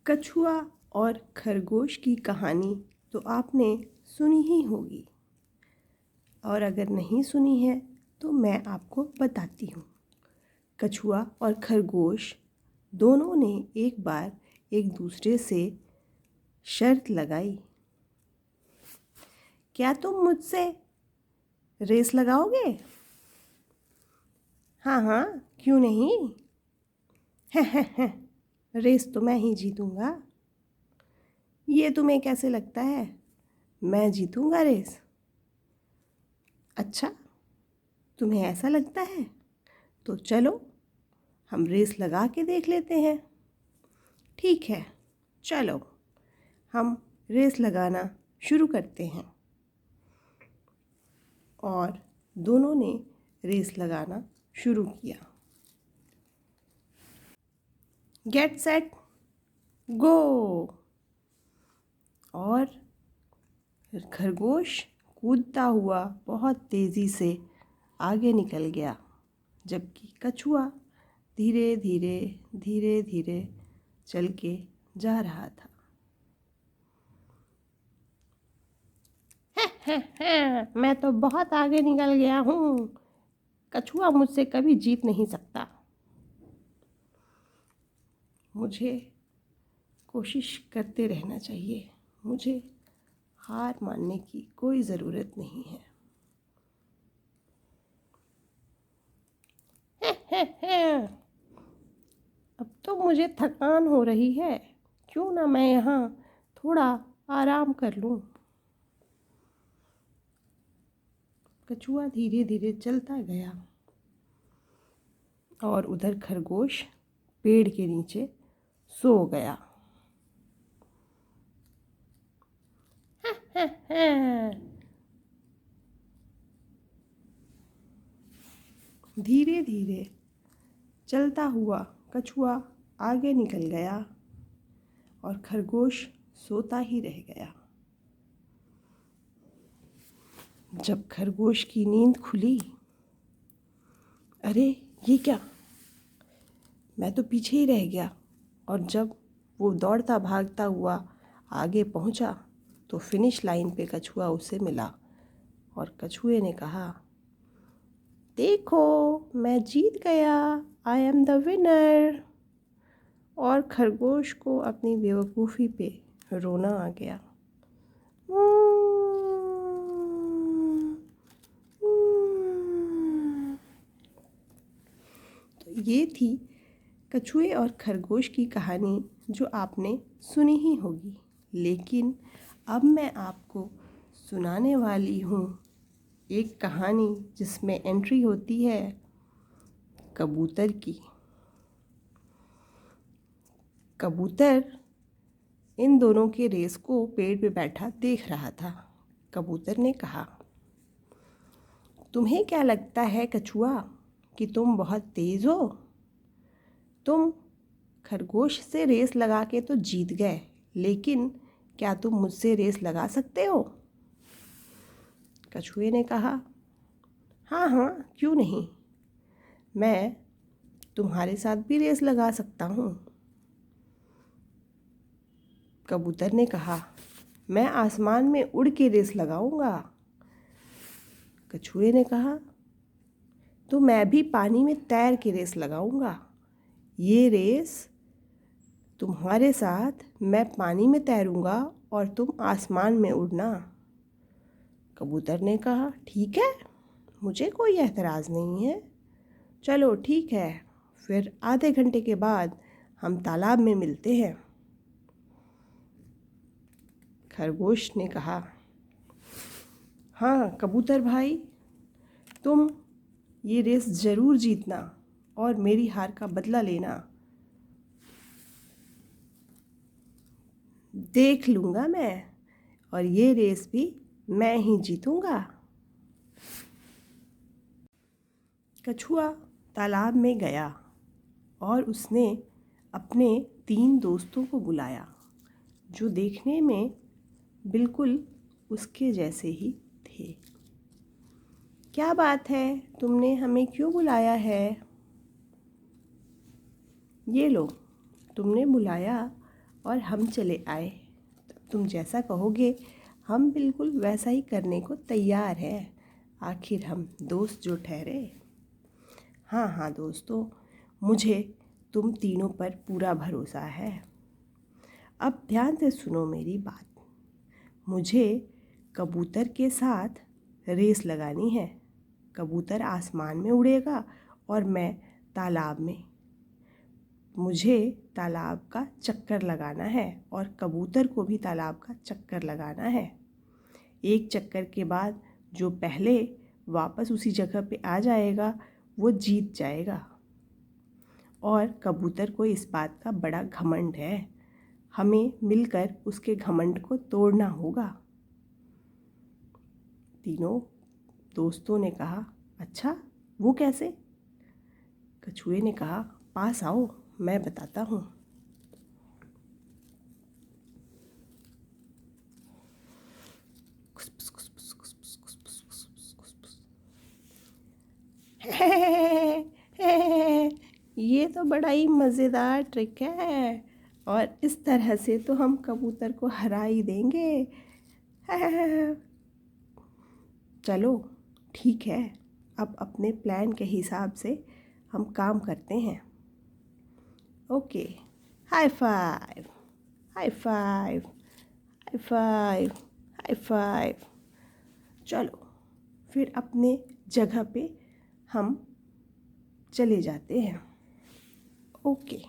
कछुआ और खरगोश की कहानी तो आपने सुनी ही होगी, और अगर नहीं सुनी है तो मैं आपको बताती हूँ। कछुआ और खरगोश दोनों ने एक बार एक दूसरे से शर्त लगाई, क्या तुम मुझसे रेस लगाओगे? हाँ हाँ, क्यों नहीं। रेस तो मैं ही जीतूंगा। ये तुम्हें कैसे लगता है, मैं जीतूंगा रेस? अच्छा, तुम्हें ऐसा लगता है तो चलो हम रेस लगा के देख लेते हैं। ठीक है, चलो हम रेस लगाना शुरू करते हैं। और दोनों ने रेस लगाना शुरू किया। Get set go. और खरगोश कूदता हुआ बहुत तेज़ी से आगे निकल गया, जबकि कछुआ धीरे धीरे चल के जा रहा था। मैं तो बहुत आगे निकल गया हूँ, कछुआ मुझसे कभी जीत नहीं सकता। मुझे कोशिश करते रहना चाहिए, मुझे हार मानने की कोई ज़रूरत नहीं है। अब तो मुझे थकान हो रही है, क्यों ना मैं यहाँ थोड़ा आराम कर लूँ। कछुआ धीरे धीरे चलता गया और उधर खरगोश पेड़ के नीचे सो गया। धीरे धीरे चलता हुआ कछुआ आगे निकल गया और खरगोश सोता ही रह गया। जब खरगोश की नींद खुली, अरे ये क्या, मैं तो पीछे ही रह गया। और जब वो दौड़ता भागता हुआ आगे पहुंचा तो फिनिश लाइन पे कछुआ उसे मिला और कछुए ने कहा, देखो मैं जीत गया, आई एम द विनर। और खरगोश को अपनी बेवकूफ़ी पे रोना आ गया। तो ये थी कछुए और खरगोश की कहानी, जो आपने सुनी ही होगी। लेकिन अब मैं आपको सुनाने वाली हूँ एक कहानी जिसमें एंट्री होती है कबूतर की। कबूतर इन दोनों के रेस को पेड़ पे बैठा देख रहा था। कबूतर ने कहा, तुम्हें क्या लगता है कछुआ कि तुम बहुत तेज़ हो? तुम खरगोश से रेस लगा के तो जीत गए, लेकिन क्या तुम मुझसे रेस लगा सकते हो? कछुए ने कहा, हाँ हाँ, क्यों नहीं, मैं तुम्हारे साथ भी रेस लगा सकता हूँ। कबूतर ने कहा, मैं आसमान में उड़ के रेस लगाऊंगा। कछुए ने कहा, तो मैं भी पानी में तैर के रेस लगाऊंगा। ये रेस तुम्हारे साथ मैं पानी में तैरूंगा और तुम आसमान में उड़ना। कबूतर ने कहा, ठीक है, मुझे कोई एतराज़ नहीं है। चलो ठीक है, फिर आधे घंटे के बाद हम तालाब में मिलते हैं। खरगोश ने कहा, हाँ कबूतर भाई, तुम ये रेस ज़रूर जीतना और मेरी हार का बदला लेना। देख लूँगा मैं, और ये रेस भी मैं ही जीतूँगा। कछुआ तालाब में गया और उसने अपने 3 दोस्तों को बुलाया, जो देखने में बिल्कुल उसके जैसे ही थे। क्या बात है, तुमने हमें क्यों बुलाया है? ये लो, तुमने बुलाया और हम चले आए। तुम जैसा कहोगे हम बिल्कुल वैसा ही करने को तैयार हैं। आखिर हम दोस्त जो ठहरे। हाँ हाँ दोस्तों, मुझे तुम तीनों पर पूरा भरोसा है। अब ध्यान से सुनो मेरी बात। मुझे कबूतर के साथ रेस लगानी है। कबूतर आसमान में उड़ेगा और मैं तालाब में। मुझे तालाब का चक्कर लगाना है और कबूतर को भी तालाब का चक्कर लगाना है। एक चक्कर के बाद जो पहले वापस उसी जगह पे आ जाएगा वो जीत जाएगा। और कबूतर को इस बात का बड़ा घमंड है। हमें मिलकर उसके घमंड को तोड़ना होगा। तीनों दोस्तों ने कहा, अच्छा वो कैसे? कछुए ने कहा, पास आओ, मैं बताता हूँ। ये तो बड़ा ही मज़ेदार ट्रिक है और इस तरह से तो हम कबूतर को हरा ही देंगे। चलो ठीक है, अब अपने प्लान के हिसाब से हम काम करते हैं। Okay, high five, high five, high five, high five. चलो फिर अपने जगह पे हम चले जाते हैं। ओके।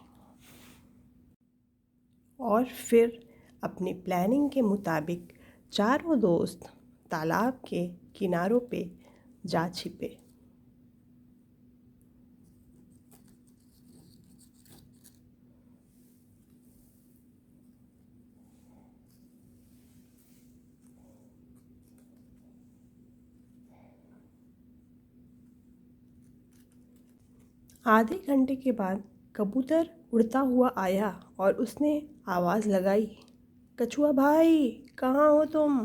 और फिर अपनी प्लानिंग के मुताबिक चारों दोस्त तालाब के किनारों पे जा छिपे। आधे घंटे के बाद कबूतर उड़ता हुआ आया और उसने आवाज़ लगाई, कछुआ भाई कहाँ हो तुम?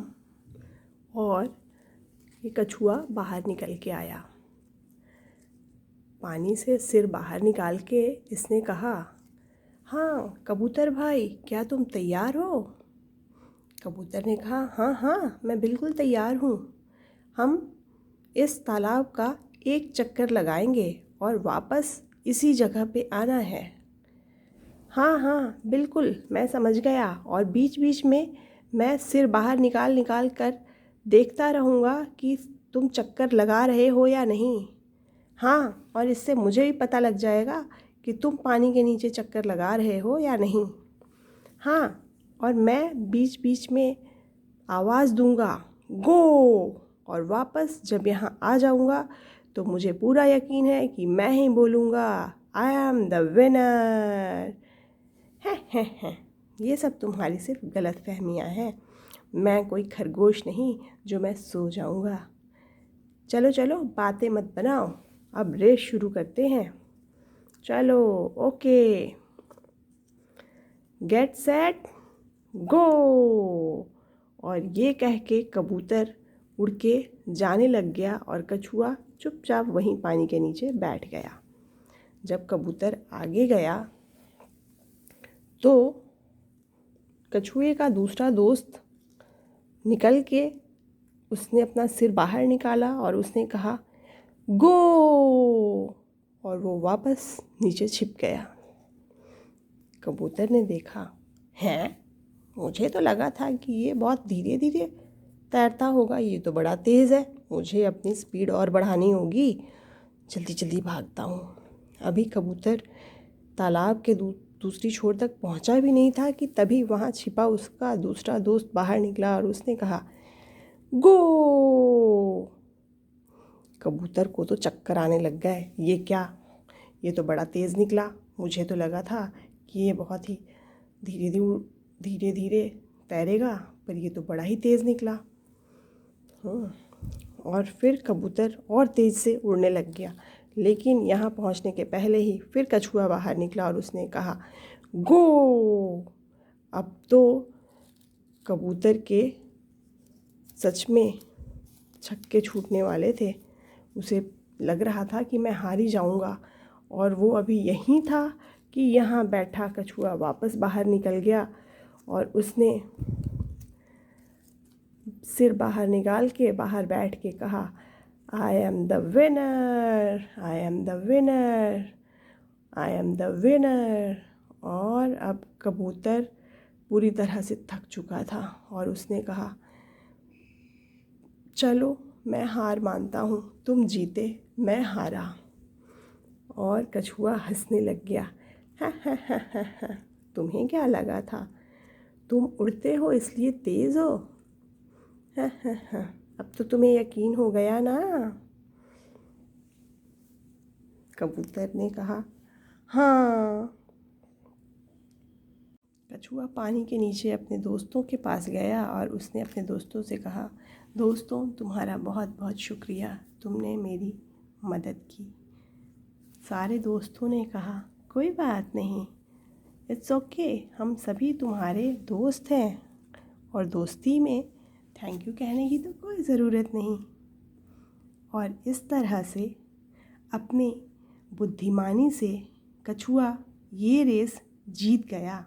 और ये कछुआ बाहर निकल के आया। पानी से सिर बाहर निकाल के इसने कहा, हाँ कबूतर भाई, क्या तुम तैयार हो? कबूतर ने कहा, हाँ हाँ मैं बिल्कुल तैयार हूँ। हम इस तालाब का एक चक्कर लगाएंगे और वापस इसी जगह पे आना है। हाँ हाँ बिल्कुल, मैं समझ गया। और बीच बीच में मैं सिर बाहर निकाल निकाल कर देखता रहूँगा कि तुम चक्कर लगा रहे हो या नहीं। हाँ, और इससे मुझे भी पता लग जाएगा कि तुम पानी के नीचे चक्कर लगा रहे हो या नहीं। हाँ, और मैं बीच बीच में आवाज़ दूँगा, गो, और वापस जब यहाँ आ जाऊँगा तो मुझे पूरा यकीन है कि मैं ही बोलूँगा, आई एम द विनर। हैं, ये सब तुम्हारी सिर्फ गलत फहमियाँ हैं। मैं कोई खरगोश नहीं जो मैं सो जाऊँगा। चलो चलो बातें मत बनाओ, अब रेस शुरू करते हैं। चलो, ओके, गेट सेट गो। और ये कह के कबूतर उड़ के जाने लग गया और कछुआ चुपचाप वहीं पानी के नीचे बैठ गया। जब कबूतर आगे गया तो कछुए का दूसरा दोस्त निकल के उसने अपना सिर बाहर निकाला और उसने कहा, गो, और वो वापस नीचे छिप गया। कबूतर ने देखा, हैं, मुझे तो लगा था कि ये बहुत धीरे धीरे तैरता होगा, ये तो बड़ा तेज़ है, मुझे अपनी स्पीड और बढ़ानी होगी, जल्दी जल्दी भागता हूँ। अभी कबूतर तालाब के दूसरी छोर तक पहुँचा भी नहीं था कि तभी वहाँ छिपा उसका दूसरा दोस्त बाहर निकला और उसने कहा, गो। कबूतर को तो चक्कर आने लग गए। ये क्या, ये तो बड़ा तेज़ निकला, मुझे तो लगा था कि ये बहुत ही धीरे धीरे तैरेगा, पर ये तो बड़ा ही तेज़ निकला। और फिर कबूतर और तेज़ से उड़ने लग गया, लेकिन यहाँ पहुँचने के पहले ही फिर कछुआ बाहर निकला और उसने कहा, गो। अब तो कबूतर के सच में छक्के छूटने वाले थे। उसे लग रहा था कि मैं हार ही जाऊँगा, और वो अभी यहीं था कि यहाँ बैठा कछुआ वापस बाहर निकल गया और उसने सिर बाहर निकाल के बाहर बैठ के कहा, I am the winner, I am the winner, I am the winner. और अब कबूतर पूरी तरह से थक चुका था और उसने कहा, चलो मैं हार मानता हूँ, तुम जीते मैं हारा। और कछुआ हंसने लग गया, हा हा हा हा हा, तुम्हें क्या लगा था, तुम उड़ते हो इसलिए तेज़ हो, हा हा हा, अब तो तुम्हें यकीन हो गया ना। कबूतर ने कहा, हाँ। कछुआ पानी के नीचे अपने दोस्तों के पास गया और उसने अपने दोस्तों से कहा, दोस्तों तुम्हारा बहुत बहुत शुक्रिया, तुमने मेरी मदद की। सारे दोस्तों ने कहा, कोई बात नहीं, इट्स ओके, हम सभी तुम्हारे दोस्त हैं और दोस्ती में थैंक यू कहने की तो कोई ज़रूरत नहीं। और इस तरह से अपनी बुद्धिमानी से कछुआ ये रेस जीत गया।